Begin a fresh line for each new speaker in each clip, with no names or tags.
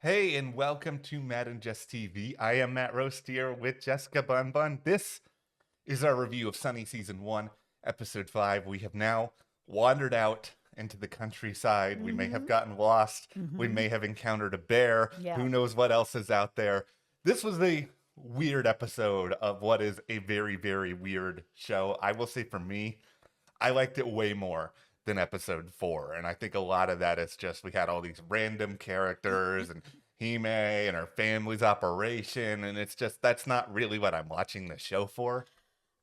Hey, and welcome to Matt and Jess TV. I am Matt Roast here with Jessica Bun Bun. This is our review of Sunny Season 1, Episode 5. We have now wandered out into the countryside. We may have
Mm-hmm.
gotten lost. We
Mm-hmm.
may have encountered a bear.
Yeah.
Who knows what else is out there? This was a weird episode of what is a very, very weird show. I will say for me, I liked it way more than episode 4. And I think a lot of that is just we had all these random characters and Hime and her family's operation. And it's just that's not really what I'm watching the show for.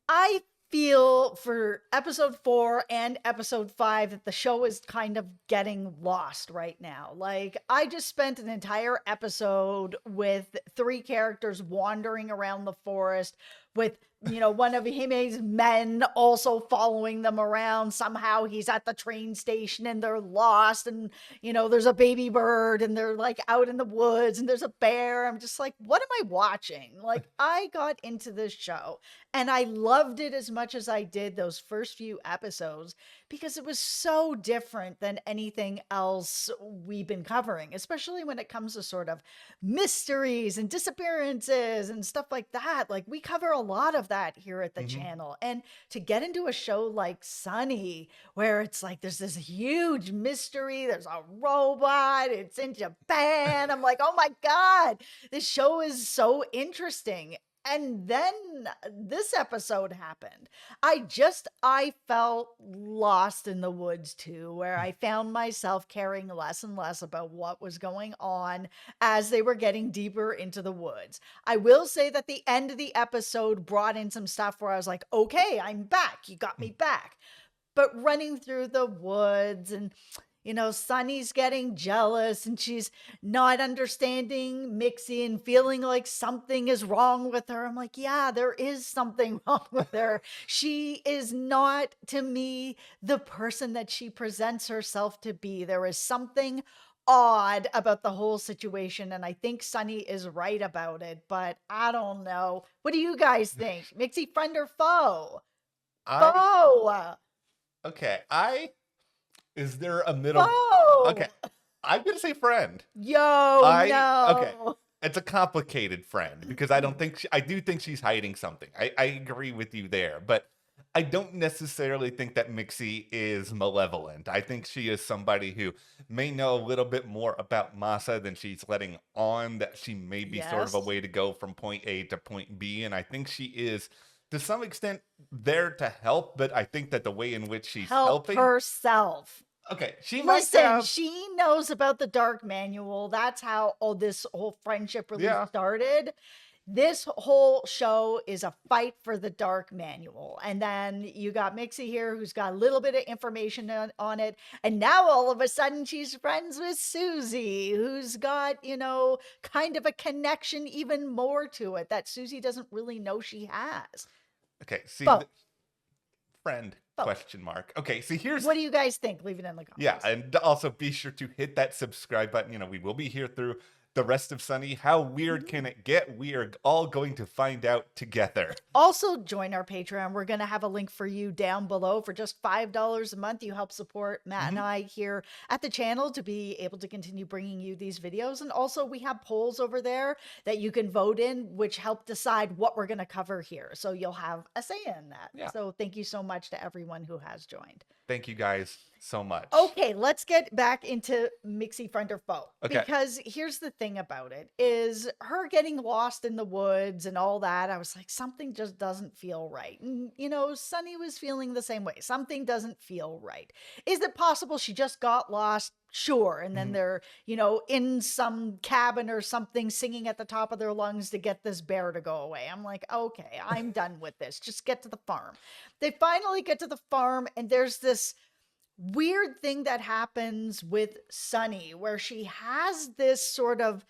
I feel for episode 4 and episode 5 that the show is kind of getting lost right now. Like, I just spent an entire episode with 3 characters wandering around the forest with, one of Hime's men also following them around. Somehow he's at the train station and they're lost, and there's a baby bird and they're like out in the woods and there's a bear. I'm just like, what am I watching? Like, I got into this show and I loved it as much as I did those first few episodes because it was so different than anything else we've been covering, especially when it comes to sort of mysteries and disappearances and stuff like that. Like, we cover a lot of that here at the
Hmm.
channel. And to get into a show like Sunny, where it's like there's this huge mystery, there's a robot, it's in Japan. I'm like, oh my God, this show is so interesting. And then this episode happened. I felt lost in the woods too, where I found myself caring less and less about what was going on as they were getting deeper into the woods. I will say that the end of the episode brought in some stuff where I was like, okay, I'm back. You got me back. But running through the woods and Sunny's getting jealous and she's not understanding Mixie and feeling like something is wrong with her. I'm like, yeah, there is something wrong with her. She is not, to me, the person that she presents herself to be. There is something odd about the whole situation, and I think Sunny is right about it, but I don't know. What do you guys think? Mixie, friend or foe?
I
Foe!
okay. I is there a middle? Okay,
Foe!
I'm gonna say friend.
Yo,
I okay.
no.
It's a complicated friend because I don't think I do think she's hiding something. I agree with you there, but I don't necessarily think that Mixie is malevolent. I think she is somebody who may know a little bit more about Masa than she's letting on, that she may be sort of a
Yes.
way to go from point A to point B. And I think she is to some extent there to help, but I think that the way in which she's
Help
helping,
herself.
okay, she might
Listen,
have,
she knows about the dark manual. That's how all this whole friendship really
yeah.
started. This whole show is a fight for the dark manual. And then you got Mixie here who's got a little bit of information on it. And now all of a sudden she's friends with Suzie, who's got, kind of a connection even more to it that Suzie doesn't really know she has.
Okay, see,
Both.
friend
Both.
question mark. Okay, see, here's
What do you guys think? Leave it in the
yeah,
comments.
and also be sure to hit that subscribe button. We will be here through the rest of Sunny. How weird
Mhm.
can it get? We are all going to find out together.
Also, join our Patreon. We're going to have a link for you down below. For just $5 a month, you help support Matt and
Mhm.
I here at the channel to be able to continue bringing you these videos. And also, we have polls over there that you can vote in, which help decide what we're going to cover here. So you'll have a say in that.
Yeah.
So thank you so much to everyone who has joined.
Thank you guys so much.
Okay, let's get back into Mixie friend or foe.
Okay.
Because here's the thing about it is her getting lost in the woods and all that. I was like, something just doesn't feel right. And Sunny was feeling the same way. Something doesn't feel right. Is it possible she just got lost? Sure. And then
Mhm.
they're, in some cabin or something singing at the top of their lungs to get this bear to go away. I'm like, okay, I'm done with this. Just get to the farm. They finally get to the farm and there's this weird thing that happens with Sunny where she has this sort of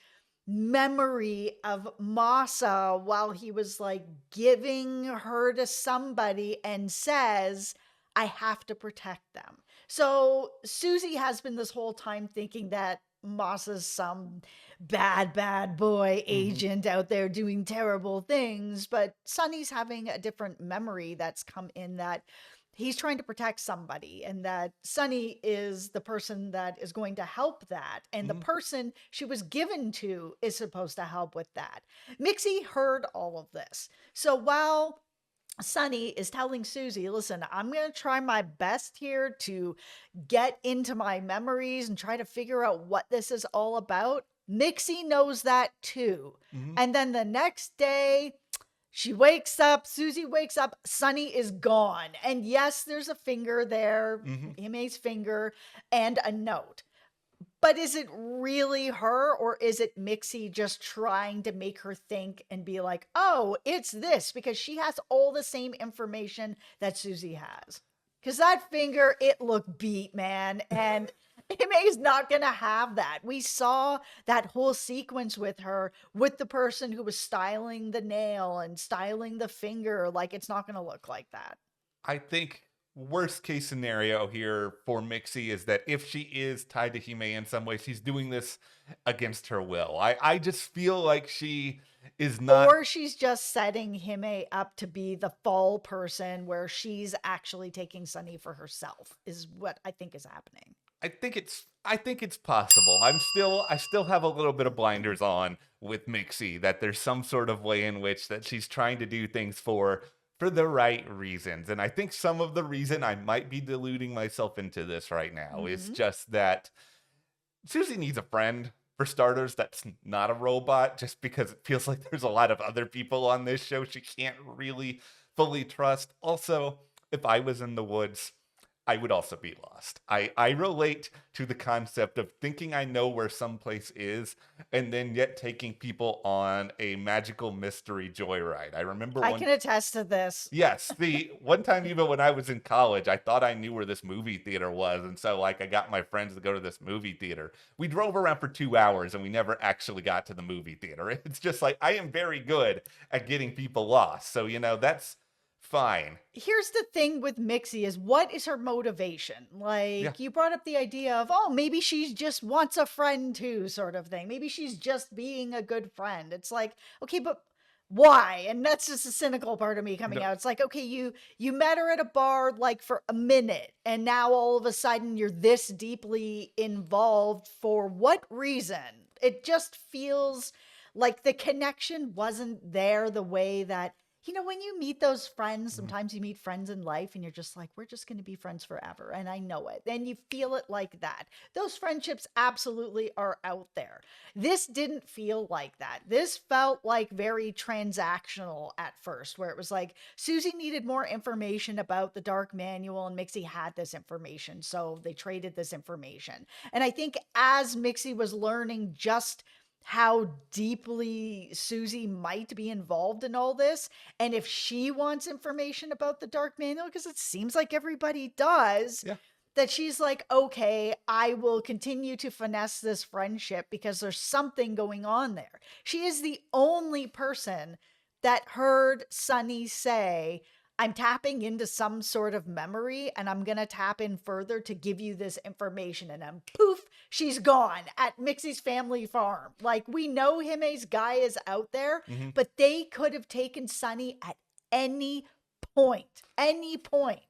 memory of Masa while he was like giving her to somebody and says, I have to protect them. So Suzie has been this whole time thinking that Masa's some bad boy
Mhm.
agent out there doing terrible things, but Sunny's having a different memory that's come in that he's trying to protect somebody, and that Sunny is the person that is going to help that. And the
Mhm.
person she was given to is supposed to help with that. Mixie heard all of this. So while Sunny is telling Suzie, listen, I'm going to try my best here to get into my memories and try to figure out what this is all about. Mixie knows that too.
Mhm.
And then the next day, she wakes up, Suzie wakes up, Sunny is gone. And yes, there's a finger there,
Mhm.
Hime's finger, and a note. But is it really her, or is it Mixie just trying to make her think and be like, oh, it's this? Because she has all the same information that Suzie has. Because that finger, it looked beat, man. And Hime's not going to have that. We saw that whole sequence with her, with the person who was styling the nail and styling the finger. Like, it's not going to look like that.
I think worst case scenario here for Mixie is that if she is tied to Hime in some way, she's doing this against her will. I just feel like she is not.
Or she's just setting Hime up to be the fall person where she's actually taking Sunny for herself, is what I think is happening.
I think it's possible. I still have a little bit of blinders on with Mixie that there's some sort of way in which that she's trying to do things for the right reasons. And I think some of the reason I might be deluding myself into this right now is
Mm-hmm.
just that Susie needs a friend, for starters, that's not a robot, just because it feels like there's a lot of other people on this show she can't really fully trust. Also, if I was in the woods, I would also be lost. I relate to the concept of thinking I know where someplace is and then yet taking people on a magical mystery joyride. I remember
I
one.
can attest to this.
Yes, the one time even when I was in college, I thought I knew where this movie theater was, and so like I got my friends to go to this movie theater. We drove around for 2 hours and we never actually got to the movie theater. It's just like I am very good at getting people lost, so that's fine.
Here's the thing with Mixie is what is her motivation?
Yeah.
Like you brought up the idea of, oh, maybe she just wants a friend too, sort of thing. Maybe she's just being a good friend. It's like, okay, but why? And that's just a cynical part of me coming
No,
out. It's like, okay, you met her at a bar like for a minute, and now all of a sudden you're this deeply involved for what reason? It just feels like the connection wasn't there the way that when you meet those friends,
mhm.
sometimes you meet friends in life and you're just like, we're just going to be friends forever. And I know it. And you feel it like that. Those friendships absolutely are out there. This didn't feel like that. This felt like very transactional at first, where it was like Susie needed more information about the Dark Manual and Mixie had this information. So they traded this information. And I think as Mixie was learning just how deeply Susie might be involved in all this, and if she wants information about the Dark Manual, because it seems like everybody does,
Yeah.
that she's like, okay, I will continue to finesse this friendship because there's something going on there. She is the only person that heard Sunny say, I'm tapping into some sort of memory and I'm going to tap in further to give you this information. And then poof, she's gone at Mixie's family farm. Like we know Hime's guy is out there,
Mhm.
but they could have taken Sunny at any point. Any point.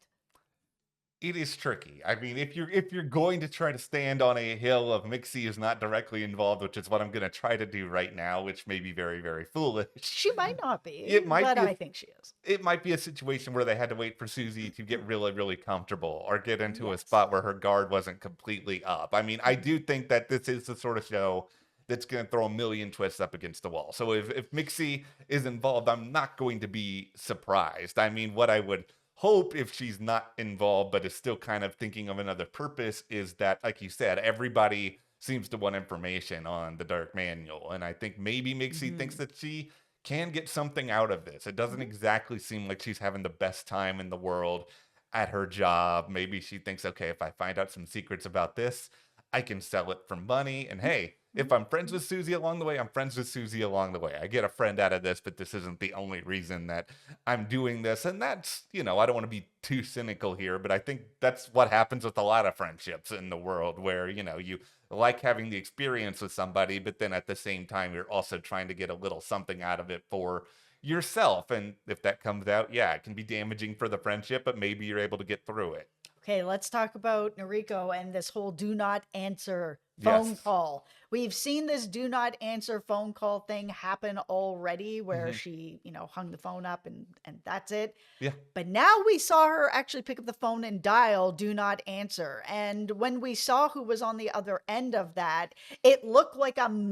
It is tricky. I mean, if you're going to try to stand on a hill of Mixie is not directly involved, which is what I'm going to try to do right now, which may be very, very foolish.
She might not be,
It might
but
be a
I think she is.
it might be a situation where they had to wait for Susie to get really, really comfortable or get into a
Yes.
spot where her guard wasn't completely up. I mean, I do think that this is the sort of show that's going to throw a million twists up against the wall. So if Mixie is involved, I'm not going to be surprised. I mean, what I would hope if she's not involved but is still kind of thinking of another purpose is that, like you said, everybody seems to want information on the Dark Manual. And I think maybe Mixie thinks
Mm-hmm.
that she can get something out of this. It doesn't
Mm-hmm.
exactly seem like she's having the best time in the world at her job. Maybe she thinks, okay, if I find out some secrets about this, I can sell it for money. And hey, if I'm friends with Susie along the way, I'm friends with Susie along the way. I get a friend out of this, but this isn't the only reason that I'm doing this. And that's, I don't want to be too cynical here, but I think that's what happens with a lot of friendships in the world where, you like having the experience with somebody, but then at the same time, you're also trying to get a little something out of it for yourself. And if that comes out, yeah, it can be damaging for the friendship, but maybe you're able to get through it.
Okay, let's talk about Noriko and this whole do not answer phone
Yes.
call. We've seen this do not answer phone call thing happen already where
Hmm.
she, hung the phone up and that's it.
Yeah.
But now we saw her actually pick up the phone and dial do not answer. And when we saw who was on the other end of that, it looked like a
Hmm.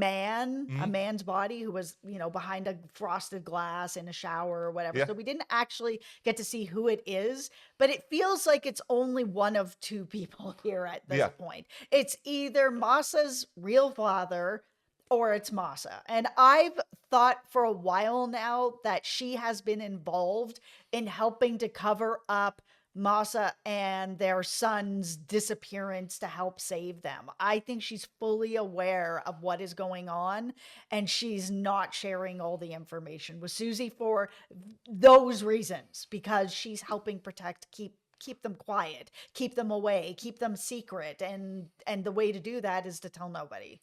man's body who was, behind a frosted glass in a shower or whatever.
Yeah.
So we didn't actually get to see who it is, but it feels like it's only one of two people here at this
Yeah.
point. It's either Masa's real father or it's Masa. And I've thought for a while now that she has been involved in helping to cover up Masa and their son's disappearance to help save them. I think she's fully aware of what is going on and she's not sharing all the information with Suzie for those reasons because she's helping protect keep them quiet, keep them away, keep them secret, and the way to do that is to tell nobody.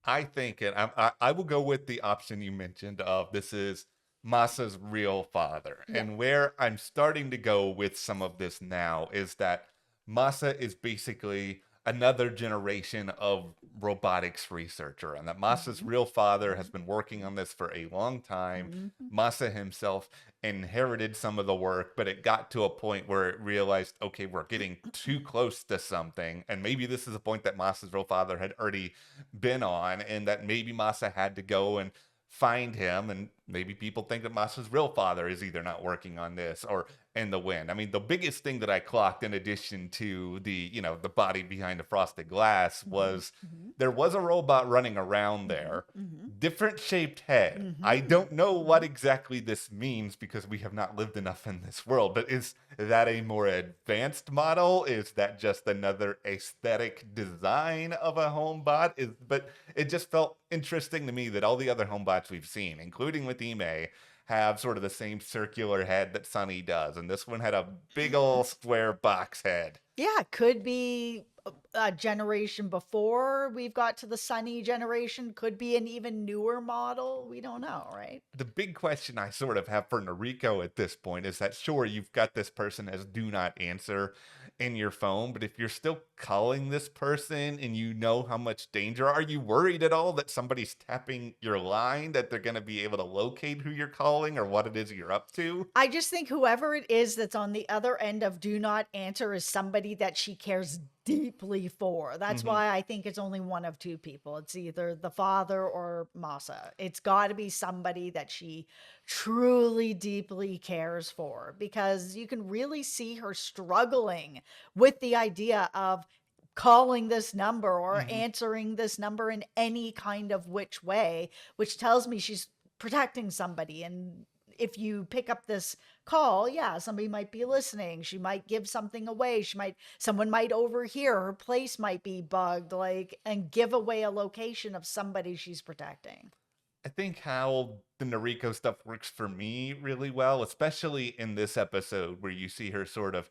I think it. I will go with the option you mentioned of this is Masa's real father.
Yeah.
And where I'm starting to go with some of this now is that Masa is basically another generation of robotics researcher, and that Masa's
Mhm.
real father has been working on this for a long time.
Mhm.
Masa himself inherited some of the work, but it got to a point where it realized, okay, we're getting too close to something. And maybe this is a point that Masa's real father had already been on, and that maybe Masa had to go and find him. And maybe people think that Masa's real father is either not working on this or in the wind. I mean, the biggest thing that I clocked in addition to the body behind the frosted glass
Mhm.
was
Mhm.
there was a robot running around
Mhm.
there,
Mhm.
different shaped head. I
Mhm.
don't know what
Mhm.
exactly this means because we have not lived enough in this world, but is that a more advanced model? Is that just another aesthetic design of a home bot? But it just felt interesting to me that all the other home bots we've seen, including with Ime, have sort of the same circular head that Sunny does, and this one had a big old square box head.
Yeah, could be a generation before we've got to the Sunny generation, could be an even newer model. We don't know, right?
The big question I sort of have for Noriko at this point is that sure, you've got this person as do not answer in your phone, but if you're still calling this person and you know how much danger, are you worried at all that somebody's tapping your line, that they're going to be able to locate who you're calling or what it is you're up to?
I just think whoever it is that's on the other end of do not answer is somebody that she cares deeply for. That's
Hmm.
why I think it's only one of two people. It's either the father or Masa. It's got to be somebody that she truly deeply cares for because you can really see her struggling with the idea of calling this number or
Hmm.
answering this number in any kind of which way, which tells me she's protecting somebody. And if you pick up this call, yeah, somebody might be listening. She might give something away. Someone might overhear. Her place might be bugged, like, and give away a location of somebody she's protecting.
I think how the Noriko stuff works for me really well, especially in this episode where you see her sort of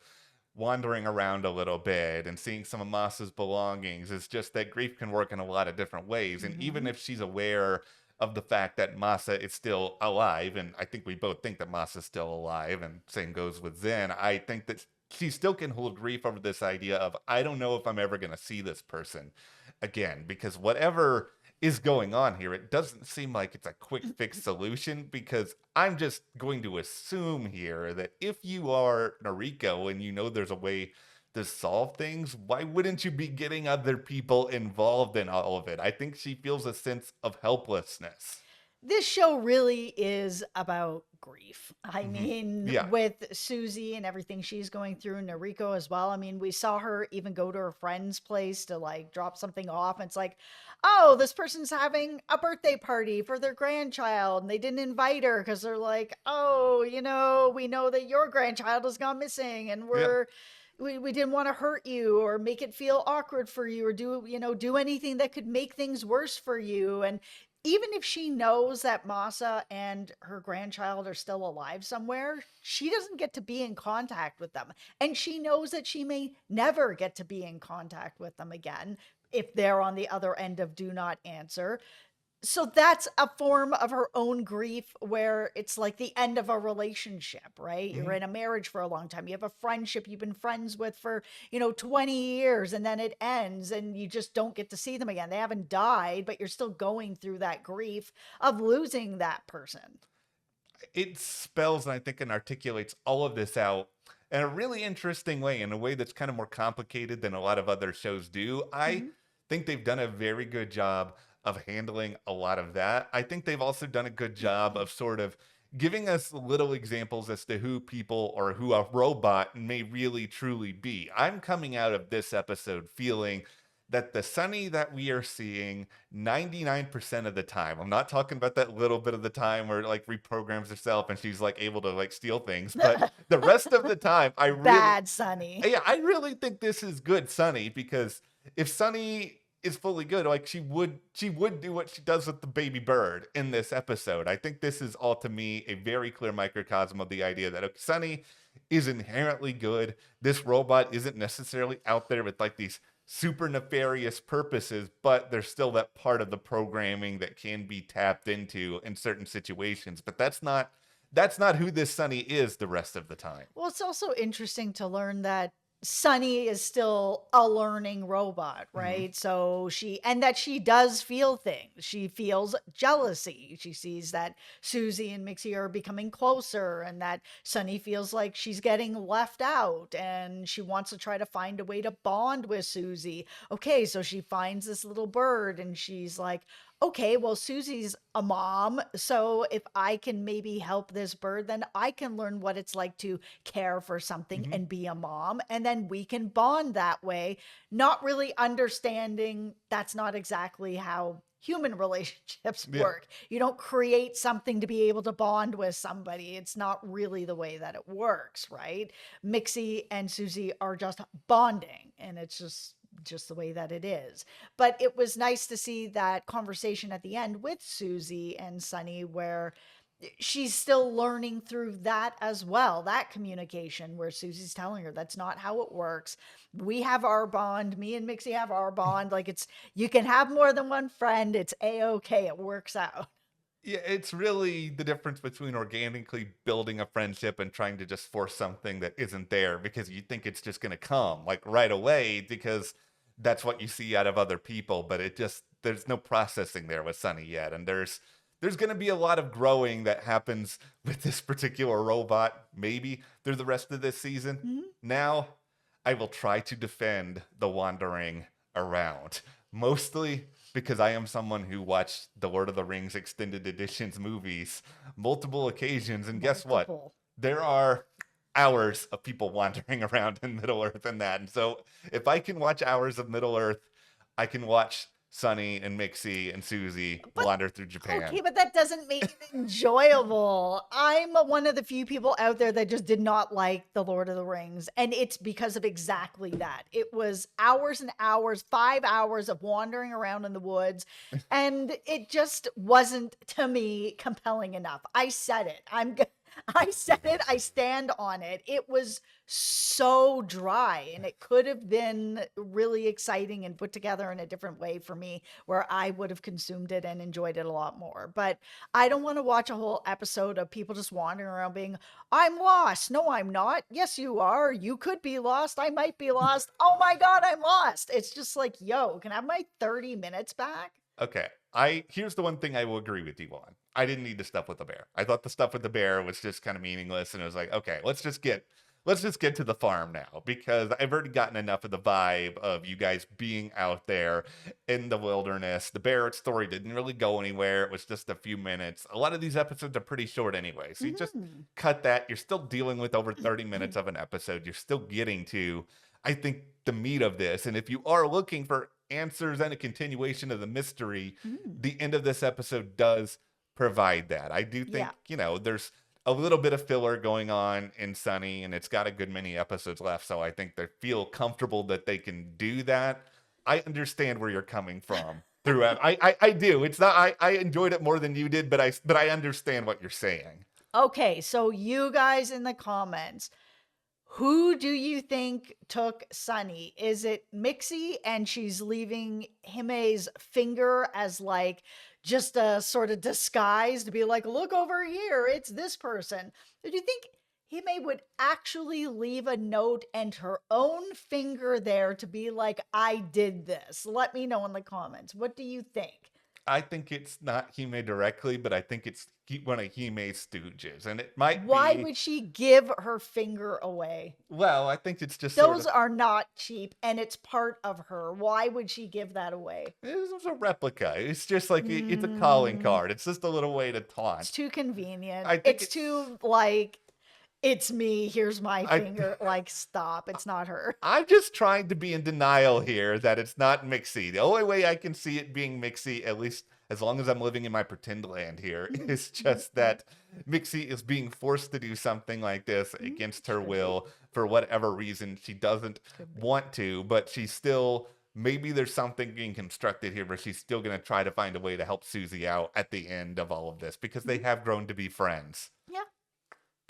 wandering around a little bit and seeing some of Masa's belongings, is just that grief can work in a lot of different ways. And even
Mm-hmm.
if she's aware of the fact that Masa is still alive, and I think we both think that Masa's still alive, and same goes with Zen, I think that she still can hold grief over this idea of, I don't know if I'm ever going to see this person again, because whatever is going on here, it doesn't seem like it's a quick fix solution, because I'm just going to assume here that if you are Noriko and you know there's a way to solve things, why wouldn't you be getting other people involved in all of it? I think she feels a sense of helplessness.
This show really is about grief. I
Hmm.
mean,
Yeah.
with Susie and everything she's going through, and Nariko as well. I mean, we saw her even go to her friend's place to like drop something off. And it's like, oh, this person's having a birthday party for their grandchild. And they didn't invite her because they're like, oh, we know that your grandchild has gone missing and
Yeah.
we didn't want to hurt you or make it feel awkward for you or do anything that could make things worse for you. And even if she knows that Masa and her grandchild are still alive somewhere, she doesn't get to be in contact with them. And she knows that she may never get to be in contact with them again if they're on the other end of do not answer. So that's a form of her own grief where it's like the end of a relationship, right? You're
Mhm.
in a marriage for a long time. You have a friendship you've been friends with for, 20 years, and then it ends and you just don't get to see them again. They haven't died, but you're still going through that grief of losing that person.
It spells and I think and articulates all of this out in a really interesting way, in a way that's kind of more complicated than a lot of other shows do. I
Mhm.
think they've done a very good job of handling a lot of that. I think they've also done a good job of sort of giving us little examples as to who people or who a robot may really truly be. I'm coming out of this episode feeling that the Sunny that we are seeing 99% of the time, I'm not talking about that little bit of the time where like reprograms herself and she's like able to like steal things, but the rest of the time,
Bad Sunny.
yeah, I really think this is good Sunny, because if Sunny is fully good, like she would do what she does with the baby bird in this episode. I think this is all to me a very clear microcosm of the idea that, okay, Sunny is inherently good. This robot isn't necessarily out there with like these super nefarious purposes, but there's still that part of the programming that can be tapped into in certain situations. But that's not who this Sunny is the rest of the time.
Well, it's also interesting to learn that Sunny is still a learning robot,
Mhm.
right? And that she does feel things. She feels jealousy. She sees that Susie and Mixie are becoming closer, and that Sunny feels like she's getting left out, and she wants to try to find a way to bond with Susie. Okay, so she finds this little bird, and she's like, okay, well, Susie's a mom. So if I can maybe help this bird, then I can learn what it's like to care for something
Mhm.
and be a mom. And then we can bond that way, not really understanding that's not exactly how human relationships
Yeah.
work. You don't create something to be able to bond with somebody. It's not really the way that it works, right? Mixie and Susie are just bonding, and it's just the way that it is. But it was nice to see that conversation at the end with Susie and Sunny where she's still learning through that as well, that communication where Susie's telling her that's not how it works. We have our bond, me and Mixie have our bond. Like, it's, you can have more than one friend, it's a-okay, it works out.
Yeah, it's really the difference between organically building a friendship and trying to just force something that isn't there because you think it's just going to come like right away because that's what you see out of other people, but it just there's no processing there with Sunny yet, and there's going to be a lot of growing that happens with this particular robot maybe through the rest of this season.
Mhm.
Now, I will try to defend the wandering around, mostly because I am someone who watched the Lord of the Rings extended editions movies multiple occasions, and guess what?
Multiple.
There are hours of people wandering around in Middle Earth and that. And so if I can watch hours of Middle Earth, I can watch Sunny and Mixie and Susie
But
wander through
okay,
Japan.
but that doesn't make it enjoyable. I'm one of the few people out there that just did not like The Lord of the Rings, and it's because of exactly that. It was hours and hours, 5 hours of wandering around in the woods, and it just wasn't, to me, compelling enough. I said it. I said it, I stand on it. It was so dry, and it could have been really exciting and put together in a different way for me where I would have consumed it and enjoyed it a lot more. But I don't want to watch a whole episode of people just wandering around being, I'm lost. No, I'm not. Yes, you are. You could be lost. I might be lost. Oh my God, I'm lost. It's just like, yo, can I have my 30 minutes back?
Okay. I Here's the one thing I will agree with you on. I didn't need the stuff with the bear. I thought the stuff with the bear was just kind of meaningless, and it was like, okay, let's just get to the farm now, because I've already gotten enough of the vibe of you guys being out there in the wilderness. The bear story didn't really go anywhere. It was just a few minutes. A lot of these episodes are pretty short anyway. So you just
Mhm.
cut that. You're still dealing with over 30 minutes of an episode. You're still getting to, I think, the meat of this. And if you are looking for answers and a continuation of the mystery,
Mm.
the end of this episode does provide that. I do
Yeah.
think, there's a little bit of filler going on in Sunny, and it's got a good many episodes left. So I think they feel comfortable that they can do that. I understand where you're coming from throughout. I do. It's not, I enjoyed it more than you did, but I understand what you're saying.
Okay, so you guys in the comments, who do you think took Sunny? Is it Mixie and she's leaving Hime's finger as like just a sort of disguise to be like, look over here, it's this person. Do you think Hime would actually leave a note and her own finger there to be like, I did this? Let me know in the comments. What do you think?
I think it's not Hime directly, but I think it's one of Hime's stooges. And it might
Why
be,
would she give her finger away?
well, I think it's just sort
Those
of,
are not cheap and it's part of her. Why would she give that away?
it's a replica. It's just like, it's a calling
Mm,
card. It's just a little way to
it's
taunt.
too convenient.
I think
It's too like, it's me, here's my
I,
finger. Like, stop. It's not her.
I'm just trying to be in denial here that it's not Mixie. The only way I can see it being Mixie, at least as long as I'm living in my pretend land here, is just that Mixie is being forced to do something like this against her will for whatever reason. She doesn't want to, but she's still, maybe there's something being constructed here where she's still going to try to find a way to help Suzie out at the end of all of this because they have grown to be friends.
Yeah.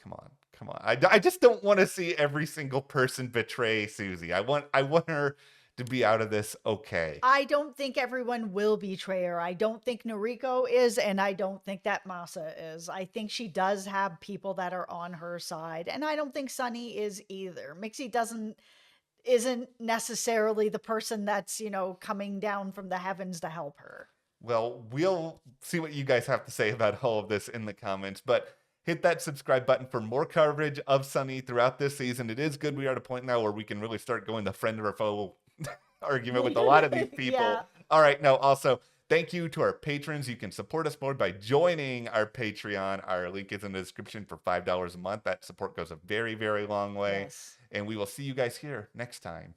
Come on, come on. I just don't want to see every single person betray Suzie. I want her to be out of this okay.
I don't think everyone will betray her. I don't think Noriko is, and I don't think that Masa is. I think she does have people that are on her side, and I don't think Sunny is either. Mixie isn't necessarily the person that's, coming down from the heavens to help her.
Well, we'll see what you guys have to say about all of this in the comments, but hit that subscribe button for more coverage of Sunny throughout this season. It is good we are at a point now where we can really start going the friend or foe argument with a lot of these people.
Yeah.
All right, now also thank you to our patrons. You can support us more by joining our Patreon. Our link is in the description for $5 a month. That support goes a very, very long way.
Yes.
And we will see you guys here next time.